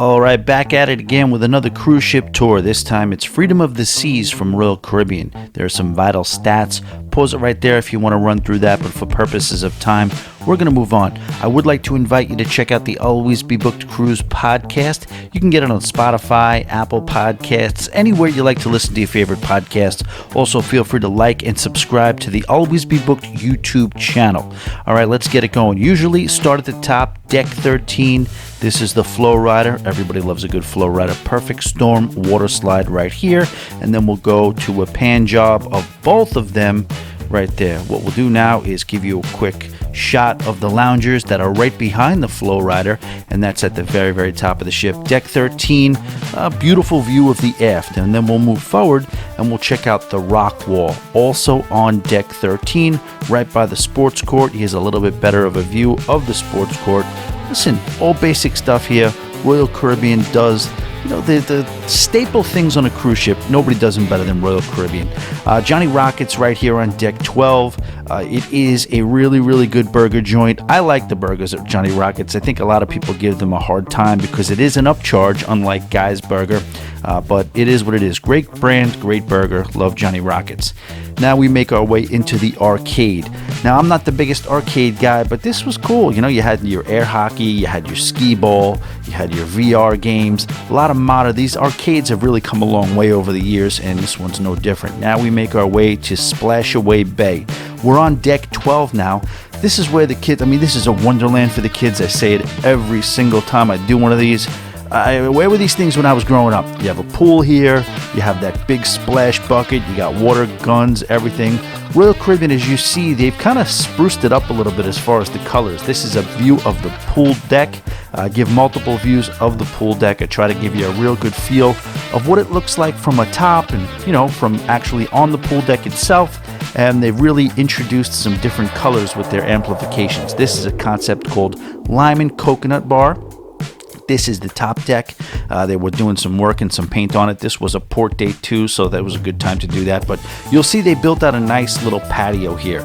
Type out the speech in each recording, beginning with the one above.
All right, back at it again with another cruise ship tour. This time it's Freedom of the Seas from Royal Caribbean. There are some vital stats. Pause it right there if you want to run through that, but for purposes of time, we're going to move on. I would like to invite you to check out the Always Be Booked Cruise podcast. You can get it on Spotify, Apple Podcasts, anywhere you like to listen to your favorite podcast. Also, feel free to like and subscribe to the Always Be Booked YouTube channel. All right, let's get it going. Usually start at the top, Deck 13. This is the Flow Rider. Everybody loves a good Flow Rider. Perfect storm water slide right here. And then we'll go to a pan job of both of them right there. What we'll do now is give you a quick shot of the loungers that are right behind the Flow Rider, and that's at the very, very top of the ship. Deck 13, a beautiful view of the aft. And then we'll move forward and we'll check out the rock wall. Also on Deck 13, right by the sports court. Here's a little bit better of a view of the sports court. Listen, all basic stuff here. Royal Caribbean does, the staple things on a cruise ship. Nobody does them better than Royal Caribbean. Johnny Rockets right here on Deck 12. It is a really, really good burger joint. I like the burgers at Johnny Rockets. I think a lot of people give them a hard time because it is an upcharge, unlike Guy's Burger. But it is what it is. Great brand, great burger. Love Johnny Rockets. Now we make our way into the arcade. Now, I'm not the biggest arcade guy, but this was cool. You had your air hockey, you had your skee ball, you had your VR games, a lot of modern. These arcades have really come a long way over the years, and this one's no different. Now we make our way to Splashaway Bay. We're on Deck 12 now. This is where the kids, this is a wonderland for the kids. I say it every single time I do one of these. Where were these things when I was growing up? You have a pool here, you have that big splash bucket, you got water guns, everything. Royal Caribbean, as you see, they've kind of spruced it up a little bit as far as the colors. This is a view of the pool deck. Give multiple views of the pool deck. I try to give you a real good feel of what it looks like from a top and, from actually on the pool deck itself. And they've really introduced some different colors with their amplifications. This is a concept called Lime and Coconut Bar. This is the top deck. They were doing some work and some paint on it. This was a port date too, so that was a good time to do that. But you'll see they built out a nice little patio here.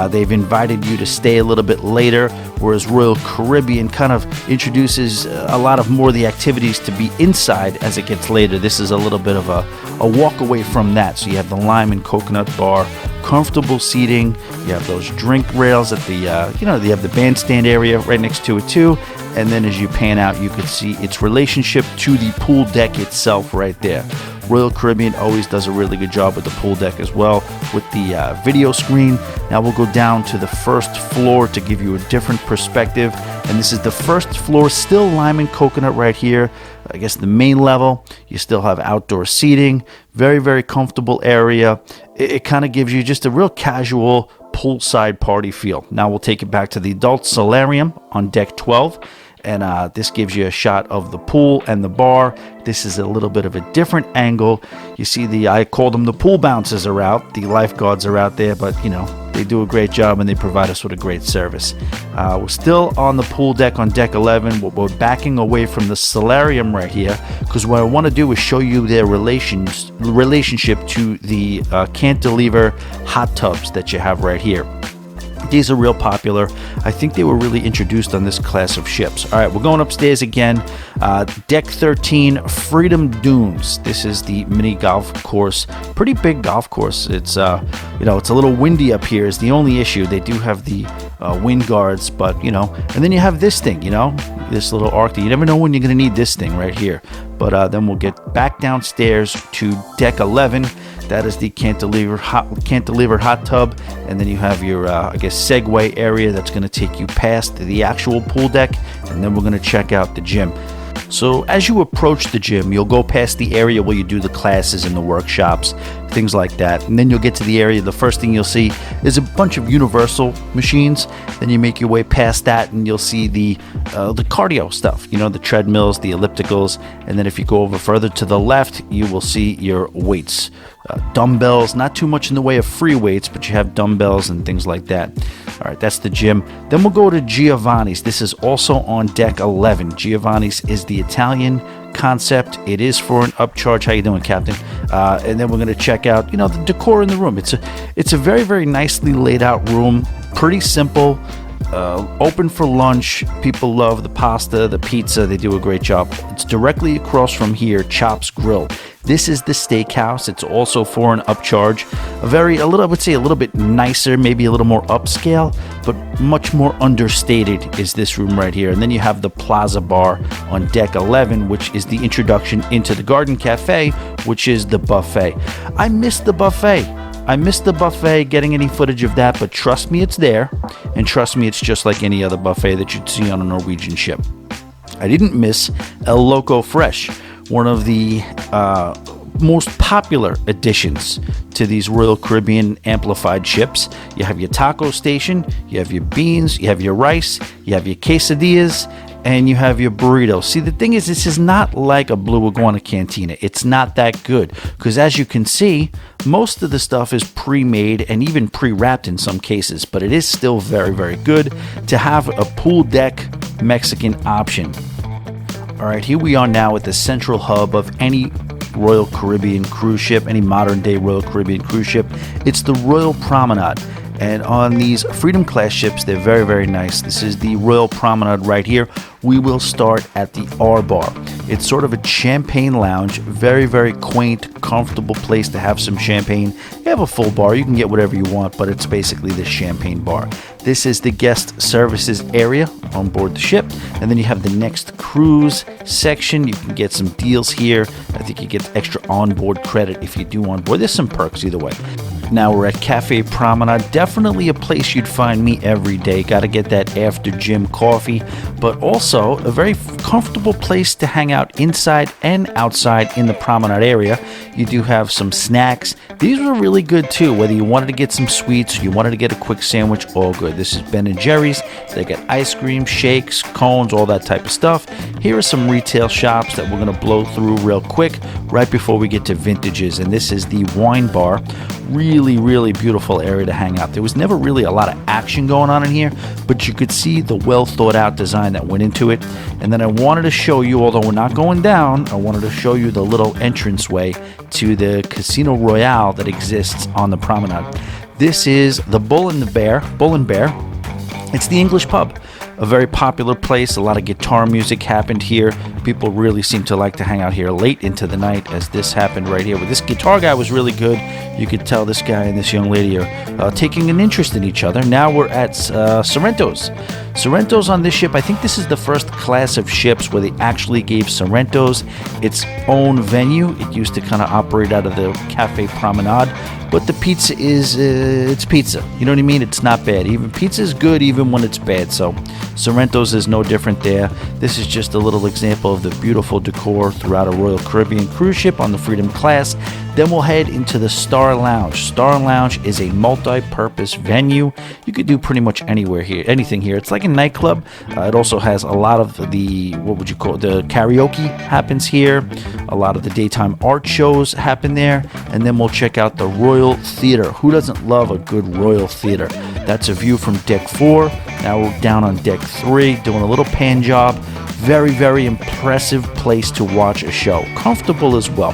They've invited you to stay a little bit later, whereas Royal Caribbean kind of introduces a lot of more of the activities to be inside as it gets later. This is a little bit of a walk away from that. So you have the lime and coconut bar, comfortable seating. You have those drink rails at the, you have the bandstand area right next to it too. And then as you pan out, you can see its relationship to the pool deck itself right there. Royal Caribbean always does a really good job with the pool deck as well with the video screen. Now we'll go down to the first floor to give you a different perspective. And this is the first floor, still lime and coconut right here. I guess the main level, you still have outdoor seating. Very, very comfortable area. It kind of gives you just a real casual poolside party feel. Now we'll take it back to the adult solarium on Deck 12. And this gives you a shot of the pool and the bar. This is a little bit of a different angle. You see I call them the pool bouncers are out. The lifeguards are out there, but they do a great job and they provide us with a great service. We're still on the pool deck on Deck 11. We're backing away from the solarium right here because what I want to do is show you their relationship to the cantilever hot tubs that you have right here. These are real popular. I think they were really introduced on this class of ships. All right, we're going upstairs again. Deck 13, Freedom Dunes. This is the mini golf course. Pretty big golf course. It's it's a little windy up here is the only issue. They do have the wind guards, but and then you have this thing, this little arc. You never know when you're going to need this thing right here. But then we'll get back downstairs to Deck 11. That is the cantilever hot tub, and then you have your Segway area that's going to take you past the actual pool deck, and then we're going to check out the gym. So as you approach the gym, you'll go past the area where you do the classes and the workshops, things like that. And then you'll get to the area. The first thing you'll see is a bunch of universal machines. Then you make your way past that and you'll see the cardio stuff, the treadmills, the ellipticals. And then if you go over further to the left, you will see your weights. Dumbbells, not too much in the way of free weights, but you have dumbbells and things like that. All right, that's the gym. Then we'll go to Giovanni's. This is also on Deck 11. Giovanni's is the Italian concept. It is for an upcharge. How you doing, Captain? And then we're going to check out, the decor in the room. It's a very, very nicely laid out room. Pretty simple. open for lunch. People love the pasta, the pizza. They do a great job. It's directly across from here, Chops Grill. This is the steakhouse. It's also for an upcharge. I would say a little bit nicer, maybe a little more upscale, but much more understated is this room right here. And then you have the Plaza Bar on deck 11, which is the introduction into the Garden Cafe, which is the buffet. I missed the buffet. Getting any footage of that, but trust me, it's there. And trust me, it's just like any other buffet that you'd see on a Norwegian ship. I didn't miss El Loco Fresh, one of the most popular additions to these Royal Caribbean amplified ships. You have your taco station, you have your beans, you have your rice, you have your quesadillas, and you have your burritos. See, the thing is, this is not like a Blue Iguana Cantina. It's not that good, because as you can see, most of the stuff is pre-made and even pre-wrapped in some cases, but it is still very, very good to have a pool deck Mexican option. All right, here we are now at the central hub of any Royal Caribbean cruise ship, any modern day Royal Caribbean cruise ship. It's the Royal Promenade. And on these Freedom class ships, they're very, very nice. This is the Royal Promenade right here. We will start at the R Bar. It's sort of a champagne lounge, very, very quaint, comfortable place to have some champagne. You have a full bar, you can get whatever you want, but it's basically the champagne bar. This is the guest services area on board the ship. And then you have the next cruise section. You can get some deals here. I think you get extra onboard credit if you do onboard. There's some perks either way. Now we're at Cafe Promenade. Definitely a place you'd find me every day. Got to get that after gym coffee, but also a very comfortable place to hang out inside and outside in the promenade area. You do have some snacks. These were really good too, whether you wanted to get some sweets or you wanted to get a quick sandwich, all good. This is Ben & Jerry's. They got ice cream, shakes, cones, all that type of stuff. Here are some retail shops that we're going to blow through real quick right before we get to vintages, and this is the wine bar. Really, really beautiful area to hang out. There was never really a lot of action going on in here, but you could see the well thought out design that went into it. And then I wanted to show you, although we're not going down, I wanted to show you the little entranceway to the Casino Royale that exists on the promenade. This is the Bull and Bear. It's the English pub. A very popular place. A lot of guitar music happened here. People really seem to like to hang out here late into the night, as this happened right here. But this guitar guy was really good. You could tell this guy and this young lady are taking an interest in each other. Now we're at Sorrento's. Sorrento's on this ship. I think this is the first class of ships where they actually gave Sorrento's its own venue. It used to kind of operate out of the Cafe Promenade. But the pizza is, it's pizza. You know what I mean? It's not bad. Even pizza is good even when it's bad. So Sorrento's is no different there. This is just a little example of the beautiful decor throughout a Royal Caribbean cruise ship on the Freedom class. Then we'll head into the Star Lounge. Star Lounge is a multi-purpose venue. You could do pretty much anything here. It's like a nightclub. It also has a lot of the, the karaoke happens here. A lot of the daytime art shows happen there. And then we'll check out the Royal Theater. Who doesn't love a good Royal Theater? That's a view from deck 4. Now we're down on deck 3, doing a little pan job. Very, very impressive place to watch a show. Comfortable as well.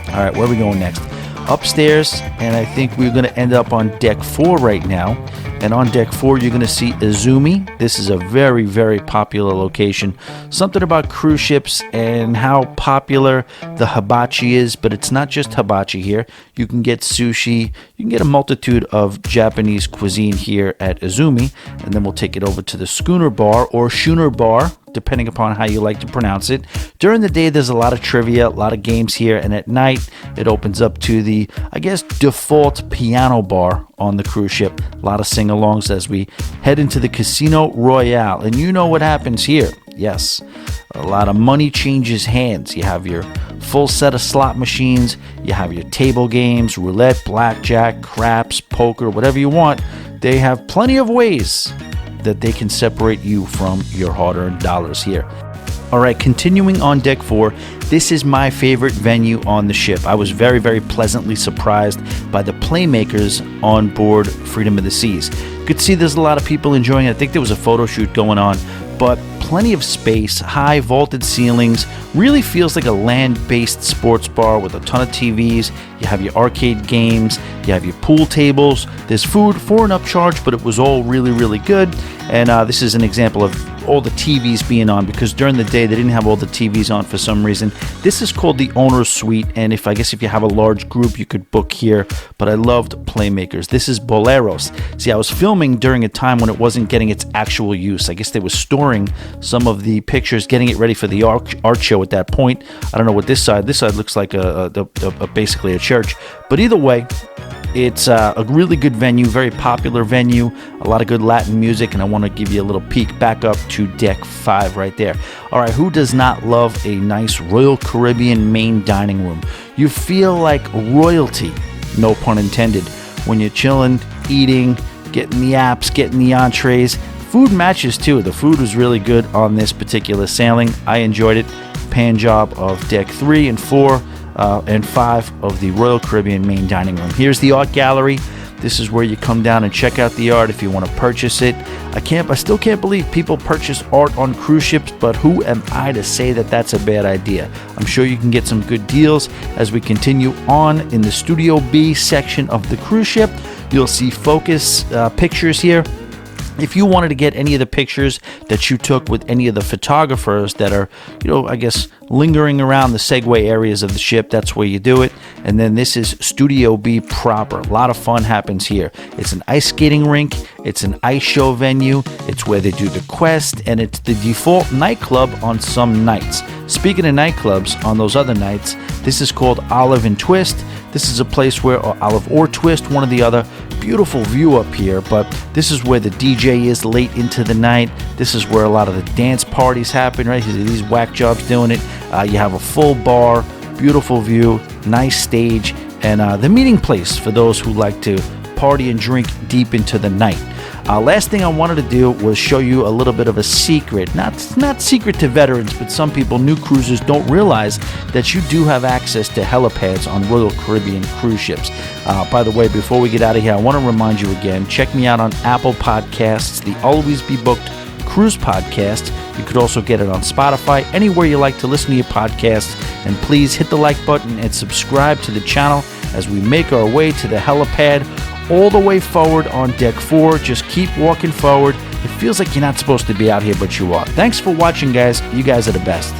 All right, where are we going next? Upstairs, and I think we're going to end up on deck 4 right now. And on deck 4, you're going to see Izumi. This is a very, very popular location. Something about cruise ships and how popular the hibachi is, but it's not just hibachi here. You can get sushi. You can get a multitude of Japanese cuisine here at Izumi. And then we'll take it over to the Schooner Bar or Schooner Bar, depending upon how you like to pronounce it. During the day, there's a lot of trivia, a lot of games here, and at night, it opens up to the, I guess, default piano bar on the cruise ship. A lot of sing-alongs as we head into the Casino Royale, and you know what happens here. Yes, a lot of money changes hands. You have your full set of slot machines, you have your table games, roulette, blackjack, craps, poker, whatever you want. They have plenty of ways that they can separate you from your hard-earned dollars here. All right, continuing on deck 4, this is my favorite venue on the ship. I was very, very pleasantly surprised by the playmakers on board Freedom of the Seas. You could see there's a lot of people enjoying it. I think there was a photo shoot going on, but plenty of space, high vaulted ceilings, really feels like a land-based sports bar with a ton of TVs. You have your arcade games, you have your pool tables, there's food for an upcharge, but it was all really, really good. And this is an example of all the TVs being on, because during the day they didn't have all the TVs on for some reason. This is called the owner's suite, and I guess if you have a large group you could book here, but I loved Playmakers. This is Boleros. See, I was filming during a time when it wasn't getting its actual use. I guess they were storing some of the pictures, getting it ready for the art show at that point. I don't know what this side looks like basically a church, but either way, it's a really good venue, very popular venue, a lot of good Latin music, and I want to give you a little peek back up to Deck 5 right there. All right, who does not love a nice Royal Caribbean main dining room? You feel like royalty, no pun intended, when you're chilling, eating, getting the apps, getting the entrees. Food matches too. The food was really good on this particular sailing. I enjoyed it. Pan job of Deck 3 and 4. And 5 of the Royal Caribbean main dining room. Here's the art gallery. This is where you come down and check out the art if you want to purchase it. I still can't believe people purchase art on cruise ships, but who am I to say that that's a bad idea? I'm sure you can get some good deals as we continue on in the Studio B section of the cruise ship. You'll see focus pictures here. If you wanted to get any of the pictures that you took with any of the photographers that are, I guess, lingering around the Segway areas of the ship, that's where you do it. And then this is Studio B proper. A lot of fun happens here. It's an ice skating rink. It's an ice show venue. It's where they do the quest, and it's the default nightclub on some nights. Speaking of nightclubs, on those other nights, this is called Olive and Twist. This is a place where, Olive or Twist, one or the other. Beautiful view up here, but this is where the DJ is late into the night. This is where a lot of the dance parties happen, right? These whack jobs doing it. You have a full bar, beautiful view, nice stage, and the meeting place for those who like to party and drink deep into the night. Last thing I wanted to do was show you a little bit of a secret. Not secret to veterans, but some people, new cruisers, don't realize that you do have access to helipads on Royal Caribbean cruise ships. By the way, before we get out of here, I want to remind you again, check me out on Apple Podcasts, the Always Be Booked Cruise Podcast. You could also get it on Spotify, anywhere you like to listen to your podcasts. And please hit the like button and subscribe to the channel as we make our way to the helipad all the way forward on Deck 4. Just keep walking forward. It feels like you're not supposed to be out here, but you are. Thanks for watching, guys. You guys are the best.